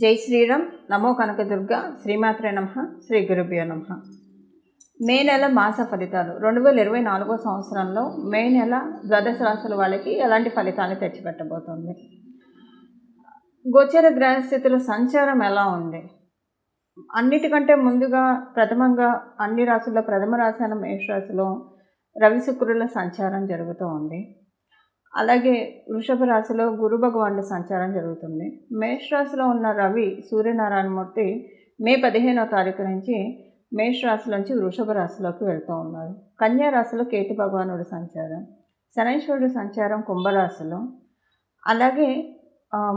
జై శ్రీరామ్. నమో కనకదుర్గ. శ్రీమాత్రే నమః. శ్రీ గురుభ్యో నమః. మే నెల మాస ఫలితాలు 2024 సంవత్సరంలో మే నెల ద్వాదశ రాశుల వాళ్ళకి ఎలాంటి ఫలితాన్ని తెచ్చిపెట్టబోతోంది? గోచర గ్రహస్థితుల సంచారం ఎలా ఉంది? అన్నిటికంటే ముందుగా ప్రథమంగా అన్ని రాశుల్లో ప్రథమ రాశి అయిన మేషరాశిలో రవి శుక్రుల సంచారం జరుగుతూ ఉంది. అలాగే వృషభ రాశిలో గురు భగవానుడి సంచారం జరుగుతుంది. మేషరాశిలో ఉన్న రవి సూర్యనారాయణమూర్తి మే 15వ తారీఖు నుంచి మేషరాశి నుంచి వృషభ రాశిలోకి వెళ్తూ ఉన్నారు. కన్యా రాశిలో కేతు భగవానుడి సంచారం, శనైశ్వరుడి సంచారం కుంభరాశిలో, అలాగే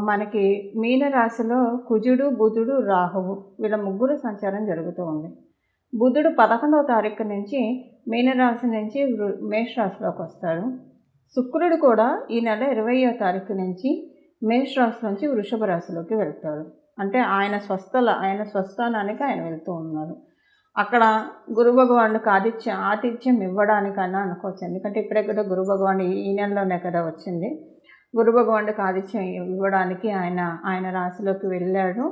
మనకి మీనరాశిలో కుజుడు బుధుడు రాహువు వీళ్ళ ముగ్గురు సంచారం జరుగుతూ ఉంది. బుధుడు 11వ తారీఖు నుంచి మీనరాశి నుంచి మేషరాశిలోకి వస్తాడు. శుక్రుడు కూడా ఈ నెల 20వ తారీఖు నుంచి మేషరాశి నుంచి వృషభ రాశిలోకి వెళ్తాడు. అంటే ఆయన స్వస్థానానికి ఆయన వెళ్తూ ఉన్నారు. అక్కడ గురు భగవానుడికి ఆతిథ్యం ఇవ్వడానికన్నా అనుకోవచ్చు. ఎందుకంటే ఇప్పుడే కదా గురు భగవాను ఈ నెలలోనే కదా వచ్చింది. గురు భగవానుడికి ఆతిథ్యం ఇవ్వడానికి ఆయన రాశిలోకి వెళ్ళాడు.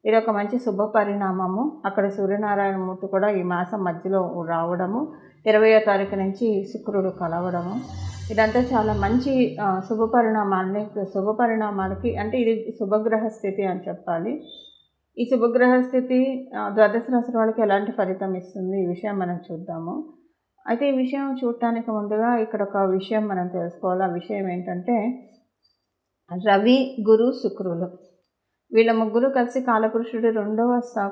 ఇది ఒక మంచి శుభ పరిణామము. అక్కడ సూర్యనారాయణమూర్తి కూడా ఈ మాసం మధ్యలో రావడము, 20వ తారీఖు నుంచి శుక్రుడు కలవడము, ఇదంతా చాలా మంచి శుభ పరిణామాలకి అంటే ఇది శుభగ్రహ స్థితి అని చెప్పాలి. ఈ శుభగ్రహ స్థితి ద్వాదశ రాశి వాళ్ళకి ఎలాంటి ఫలితం ఇస్తుంది ఈ విషయం మనం చూద్దాము. అయితే ఈ విషయం చూడటానికి ముందుగా ఇక్కడ ఒక విషయం మనం తెలుసుకోవాలి. ఆ విషయం ఏంటంటే రవి గురు శుక్రులు వీళ్ళ ముగ్గురు కలిసి కాలపురుషుడు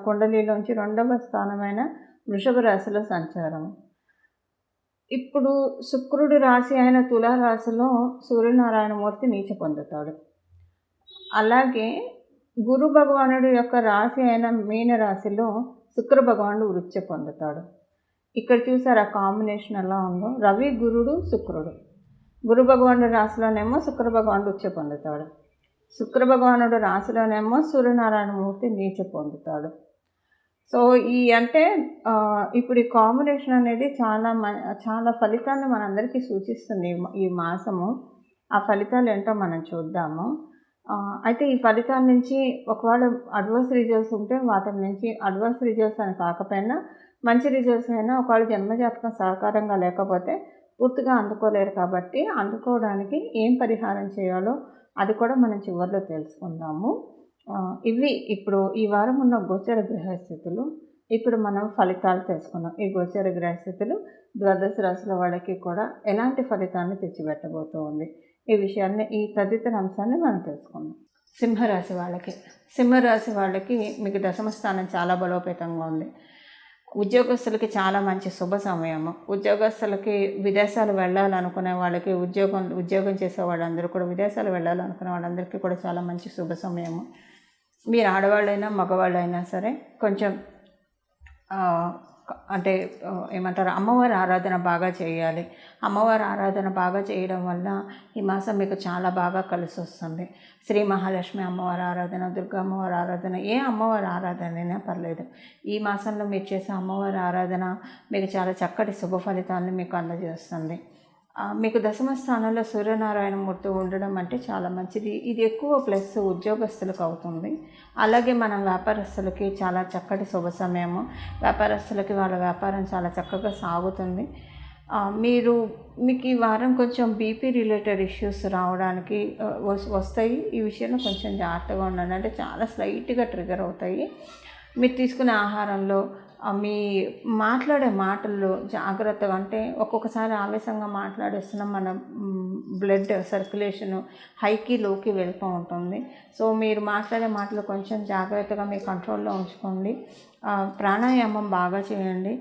కుండలిలోంచి 2వ స్థానమైన వృషభ రాశిలో సంచారం. ఇప్పుడు శుక్రుడి రాశి అయిన తులారాశిలో సూర్యనారాయణమూర్తి నీచ పొందుతాడు. అలాగే గురు భగవానుడి యొక్క రాశి అయిన మీనరాశిలో శుక్ర భగవానుడు వృత్తి పొందుతాడు. ఇక్కడ చూసారు ఆ కాంబినేషన్ ఎలా ఉందో. రవి గురుడు శుక్రుడు. గురు భగవానుడి రాశిలోనేమో శుక్ర భగవానుడు ఉచ్చ పొందుతాడు. శుక్ర భగవానుడు రాశిలోనేమో సూర్యనారాయణమూర్తి నీచ పొందుతాడు. సో ఇప్పుడు ఈ కాంబినేషన్ అనేది చాలా ఫలితాన్ని మనందరికీ సూచిస్తుంది ఈ మాసము. ఆ ఫలితాలు ఏంటో మనం చూద్దాము. అయితే ఈ ఫలితాల నుంచి ఒకవేళ అడ్వర్స్ రిజల్ట్స్ ఉంటే వాటి నుంచి అడ్వర్స్ రిజల్ట్స్ అని కాకపోయినా మంచి రిజల్ట్స్ అయినా ఒకవేళ జన్మజాతకం సహకారంగా లేకపోతే పూర్తిగా అందుకోలేరు. కాబట్టి అందుకోవడానికి ఏం పరిహారం చేయాలో అది కూడా మనం చివరిలో తెలుసుకుందాము. ఇవి ఇప్పుడు ఈ వారం ఉన్న గోచర గ్రహస్థితులు. ఇప్పుడు మనం ఫలితాలు తెలుసుకున్నాం. ఈ గోచర గ్రహస్థితులు ద్వాదశ రాశుల వాళ్ళకి కూడా ఎలాంటి ఫలితాన్ని తెచ్చిపెట్టబోతూ ఉంది ఈ విషయాన్ని ఈ తదితర అంశాన్ని మనం తెలుసుకుందాం. సింహరాశి వాళ్ళకి మీకు దశమ స్థానం చాలా బలోపేతంగా ఉంది. ఉద్యోగస్తులకి చాలా మంచి శుభ సమయము. ఉద్యోగస్తులకి విదేశాలు వెళ్ళాలనుకునే వాళ్ళకి ఉద్యోగం చేసే వాళ్ళందరూ కూడా విదేశాలు వెళ్ళాలనుకునే వాళ్ళందరికీ కూడా చాలా మంచి శుభ సమయము. మీరు ఆడవాళ్ళైనా మగవాళ్ళైనా సరే కొంచెం ఏమంటారు అమ్మవారి ఆరాధన బాగా చేయాలి. అమ్మవారి ఆరాధన బాగా చేయడం వల్ల ఈ మాసం మీకు చాలా బాగా కలిసి వస్తుంది. శ్రీ మహాలక్ష్మి అమ్మవారి ఆరాధన, దుర్గా అమ్మవారి ఆరాధన, ఏ అమ్మవారి ఆరాధన అయినా పర్లేదు. ఈ మాసంలో మీరు చేసే అమ్మవారి ఆరాధన మీకు చాలా చక్కటి శుభ ఫలితాలను మీకు అందజేస్తుంది. మీకు దశమ స్థానంలో సూర్యనారాయణమూర్తి ఉండడం అంటే చాలా మంచిది. ఇది ఎక్కువ ప్లస్ ఉద్యోగస్తులకు అవుతుంది. అలాగే మనం వ్యాపారస్తులకి చాలా చక్కటి శుభ సమయము. వ్యాపారస్తులకి వాళ్ళ వ్యాపారం చాలా చక్కగా సాగుతుంది. మీకు ఈ వారం కొంచెం బీపీ రిలేటెడ్ ఇష్యూస్ రావడానికి వస్తాయి. ఈ విషయంలో కొంచెం జాగ్రత్తగా ఉండండి. అంటే చాలా స్లైట్గా ట్రిగర్ అవుతాయి. మీరు తీసుకునే ఆహారంలో మీ మాట్లాడే మాటల్లో జాగ్రత్తగా, అంటే ఒక్కొక్కసారి ఆవేశంగా మాట్లాడేస్తున్నాం, మన బ్లడ్ సర్క్యులేషను హైకి లోకి వెళ్తూ ఉంటుంది. సో మీరు మాట్లాడే మాటలు కొంచెం జాగ్రత్తగా మీ కంట్రోల్లో ఉంచుకోండి. ప్రాణాయామం బాగా చేయండి.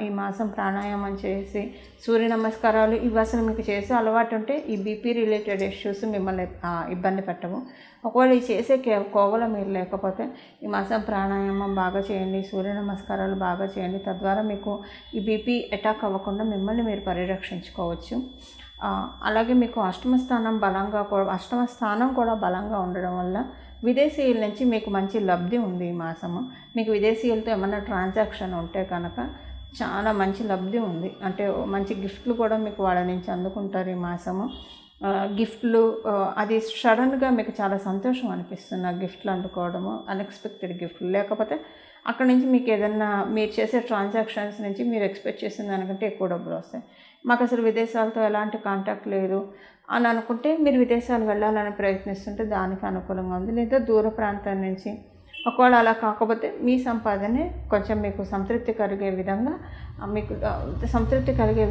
ఈ మాసం ప్రాణాయామం చేసి సూర్య నమస్కారాలు ఇవి అసలు మీకు చేసే అలవాటు ఉంటే ఈ బీపీ రిలేటెడ్ ఇష్యూస్ మిమ్మల్ని ఇబ్బంది పెట్టవు. ఒకవేళ ఈ చేసే కోవలో మీరు లేకపోతే ఈ మాసం ప్రాణాయామం బాగా చేయండి, సూర్య నమస్కారాలు బాగా చేయండి. తద్వారా మీకు ఈ బీపీ అటాక్ అవ్వకుండా మిమ్మల్ని మీరు పరిరక్షించుకోవచ్చు. అలాగే మీకు అష్టమ స్థానం కూడా బలంగా ఉండడం వల్ల విదేశీయుల నుంచి మీకు మంచి లబ్ధి ఉంది ఈ మాసము. మీకు విదేశీయులతో ఏమన్నా ట్రాన్సాక్షన్ ఉంటే కనుక చాలా మంచి లబ్ధి ఉంది. అంటే మంచి గిఫ్ట్లు కూడా మీకు వాళ్ళ నుంచి అందుకుంటారు ఈ మాసము. గిఫ్ట్లు, అది సడన్గా మీకు చాలా సంతోషం అనిపిస్తుంది ఆ గిఫ్ట్లు అందుకోవడము, అన్ఎక్స్పెక్టెడ్ గిఫ్ట్లు. లేకపోతే అక్కడి నుంచి మీకు ఏదన్నా మీరు చేసే ట్రాన్సాక్షన్స్ నుంచి మీరు ఎక్స్పెక్ట్ చేసిన దానికంటే ఎక్కువ డబ్బులు వస్తాయి. మాకు అసలు విదేశాలతో ఎలాంటి కాంటాక్ట్ లేదు అని అనుకుంటే మీరు విదేశాలు వెళ్ళాలని ప్రయత్నిస్తుంటే దానికి అనుకూలంగా ఉంది. లేదా దూర ప్రాంతం నుంచి ఒకవేళ అలా కాకపోతే మీ సంపాదనే కొంచెం మీకు సంతృప్తి కలిగే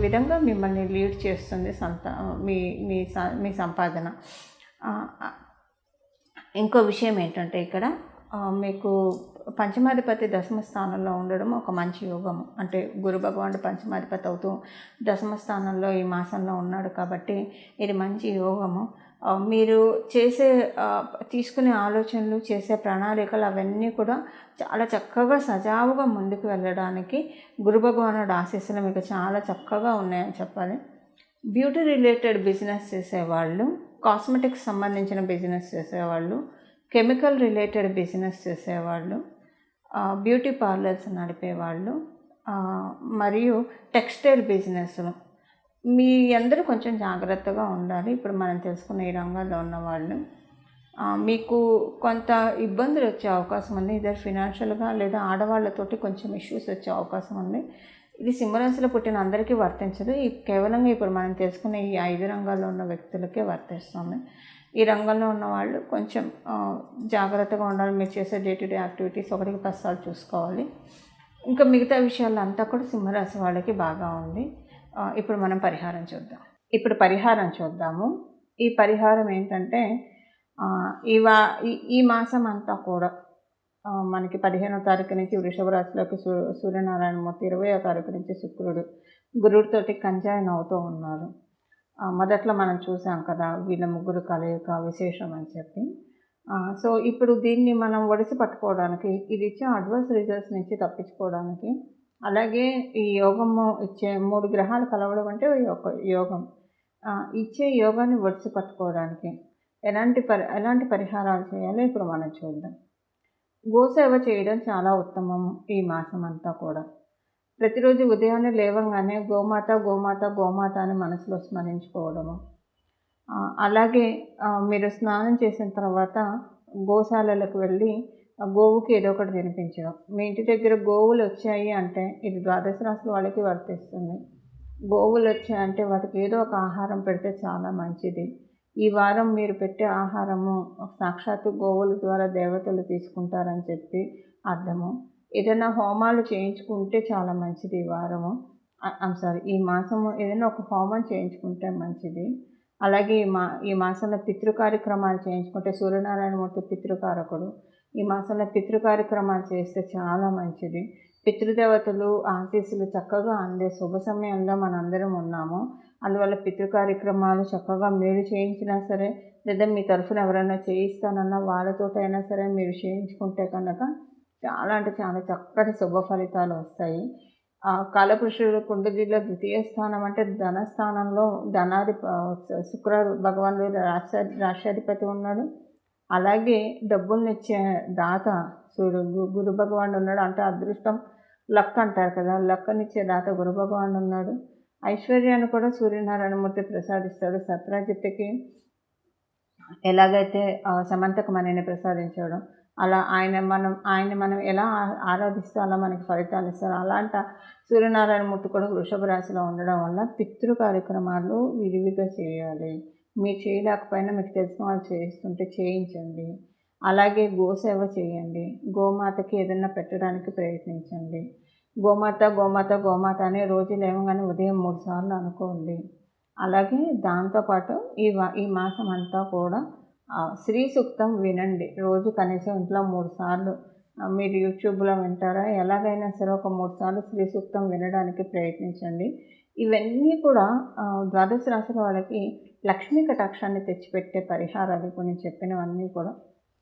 విధంగా మిమ్మల్ని లీడ్ చేస్తుంది మీ సంపాదన. ఇంకో విషయం ఏంటంటే ఇక్కడ మీకు పంచమాధిపతి దశమ స్థానంలో ఉండడం ఒక మంచి యోగము. అంటే గురు భగవానుడు పంచమాధిపతి అవుతూ దశమ స్థానంలో ఈ మాసంలో ఉన్నాడు కాబట్టి ఇది మంచి యోగము. మీరు తీసుకునే ఆలోచనలు, చేసే ప్రణాళికలు అవన్నీ కూడా చాలా చక్కగా సజావుగా ముందుకు వెళ్ళడానికి గురు భగవానుడు ఆశీస్సులు మీకు చాలా చక్కగా ఉన్నాయని చెప్పాలి. బ్యూటీ రిలేటెడ్ బిజినెస్ చేసేవాళ్ళు, కాస్మెటిక్స్ సంబంధించిన బిజినెస్ చేసేవాళ్ళు, కెమికల్ రిలేటెడ్ బిజినెస్ చేసేవాళ్ళు, బ్యూటీ పార్లర్స్ నడిపేవాళ్ళు, మరియు టెక్స్టైల్ బిజినెస్లు, మీ అందరూ కొంచెం జాగ్రత్తగా ఉండాలి. ఇప్పుడు మనం తెలుసుకున్న ఈ రంగాల్లో ఉన్నవాళ్ళు మీకు కొంత ఇబ్బందులు వచ్చే అవకాశం ఉంది. ఇద్దరు ఫినాన్షియల్గా లేదా ఆడవాళ్ళతోటి కొంచెం ఇష్యూస్ వచ్చే అవకాశం ఉంది. ఇది సింహరాశిలో పుట్టిన అందరికీ వర్తించదు. కేవలంగా ఇప్పుడు మనం తెలుసుకునే ఈ 5 రంగాల్లో ఉన్న వ్యక్తులకే వర్తిస్తుంది. ఈ రంగంలో ఉన్న వాళ్ళు కొంచెం జాగ్రత్తగా ఉండాలి. మీరు చేసే డే టు డే యాక్టివిటీస్ 1కి 10 సార్లు చూసుకోవాలి. ఇంకా మిగతా విషయాలంతా కూడా సింహరాశి వాళ్ళకి బాగా ఉంది. ఇప్పుడు మనం పరిహారం చూద్దాము. ఈ పరిహారం ఏంటంటే ఈ మాసం అంతా కూడా మనకి 15వ తారీఖు నుంచి వృషభ రాశిలోకి సూర్యనారాయణమూర్తి, 20వ తారీఖు నుంచి శుక్రుడు గురుడితోటి కంజాయిన్ అవుతూ ఉన్నారు. మొదట్లో మనం చూసాం కదా వీళ్ళ ముగ్గురు కలయిక విశేషం అని చెప్పి. సో ఇప్పుడు దీన్ని మనం ఒడిసి పట్టుకోవడానికి, ఇది ఇచ్చే అడ్వర్స్ రిజల్ట్స్ నుంచి తప్పించుకోవడానికి, అలాగే ఈ యోగము ఇచ్చే 3 గ్రహాలు కలవడం అంటే ఒక యోగం. ఇచ్చే యోగాన్ని ఒడిసి పట్టుకోవడానికి ఎలాంటి పరిహారాలు చేయాలో ఇప్పుడు మనం చూద్దాం. గోసేవ చేయడం చాలా ఉత్తమం ఈ మాసం అంతా కూడా. ప్రతిరోజు ఉదయాన్నే లేవగానే గోమాత గోమాత గోమాత అని మనసులో స్మరించుకోవడము. అలాగే మీరు స్నానం చేసిన తర్వాత గోశాలలకు వెళ్ళి గోవుకి ఏదో ఒకటి తినిపించడం. మీ ఇంటి దగ్గర గోవులు వచ్చాయి అంటే ఇది ద్వాదశ రాశుల వాళ్ళకి వర్తిస్తుంది. గోవులు వచ్చాయంటే వాటికి ఏదో ఒక ఆహారం పెడితే చాలా మంచిది. ఈ వారం మీరు పెట్టే ఆహారము సాక్షాత్తు గోవుల ద్వారా దేవతలు తీసుకుంటారని చెప్పి అర్థము. ఏదైనా హోమాలు చేయించుకుంటే చాలా మంచిది ఈ వారము. ఈ మాసము ఏదైనా ఒక హోమం చేయించుకుంటే మంచిది. అలాగే ఈ మాసంలో పితృ కార్యక్రమాలు చేయించుకుంటే, సూర్యనారాయణమూర్తి పితృకారకుడు, ఈ మాసంలో పితృ కార్యక్రమాలు చేస్తే చాలా మంచిది. పితృదేవతలు ఆశీస్సులు చక్కగా అందే శుభ సమయంలో మనందరం ఉన్నాము. అందువల్ల పితృ కార్యక్రమాలు చక్కగా మీరు చేయించినా సరే, లేదా మీ తరఫున ఎవరైనా చేయిస్తానన్నా వాళ్ళతోటైనా సరే మీరు చేయించుకుంటే కనుక చాలా అంటే చాలా చక్కటి శుభ ఫలితాలు వస్తాయి. కాలపురుషుడు కుండలిలో 2వ స్థానం అంటే ధనస్థానంలో శుక్ర భగవానుడు రాష్ట్రాధిపతి ఉన్నాడు. అలాగే డబ్బులనిచ్చే దాత గురు భగవానుడు ఉన్నాడు. అంటే అదృష్టం, లక్ అంటారు కదా, లక్కనిచ్చే దాత గురు భగవానుడు ఉన్నాడు. ఐశ్వర్యాన్ని కూడా సూర్యనారాయణమూర్తి ప్రసాదిస్తాడు. సత్రాజిత్తుకి ఎలాగైతే సమంతకు మనని ప్రసాదించాడో అలా ఆయన మనం ఎలా ఆరాధిస్తే అలా మనకి ఫలితాలు ఇస్తారు. అలాంటి సూర్యనారాయణమూర్తి కూడా వృషభ రాశిలో ఉండడం వల్ల పితృ కార్యక్రమాలు విరివిగా చేయాలి. మీరు చేయలేకపోయినా మీకు తెలిసిన వాళ్ళు చేయిస్తుంటే చేయించండి. అలాగే గోసేవ చేయండి. గోమాతకి ఏదైనా పెట్టడానికి ప్రయత్నించండి. గోమాత గోమాత గోమాత అనే రోజు లేవగానే ఉదయం 3 సార్లు అనుకోండి. అలాగే దాంతోపాటు ఈ మాసం అంతా కూడా శ్రీ సూక్తం వినండి. రోజు కనీసం ఇంట్లో 3 సార్లు. మీరు యూట్యూబ్లో వింటారా, ఎలాగైనా సరే ఒక 3 సార్లు శ్రీ సూక్తం వినడానికి ప్రయత్నించండి. ఇవన్నీ కూడా ద్వాదశ రాశుల వాళ్ళకి లక్ష్మీ కటాక్షాన్ని తెచ్చిపెట్టే పరిహారాలు. ఇప్పుడు నేను చెప్పినవన్నీ కూడా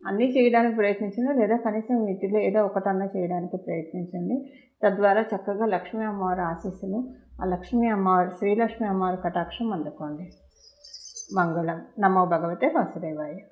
అన్నీ చేయడానికి ప్రయత్నించండి, లేదా కనీసం వీటిలో ఏదో ఒకటన్నా చేయడానికి ప్రయత్నించండి. తద్వారా చక్కగా లక్ష్మీ అమ్మవారి ఆశీస్సులు, శ్రీలక్ష్మీ అమ్మవారి కటాక్షం అందుకోండి. మంగళం. నమో భగవతే వాసుదేవాయ.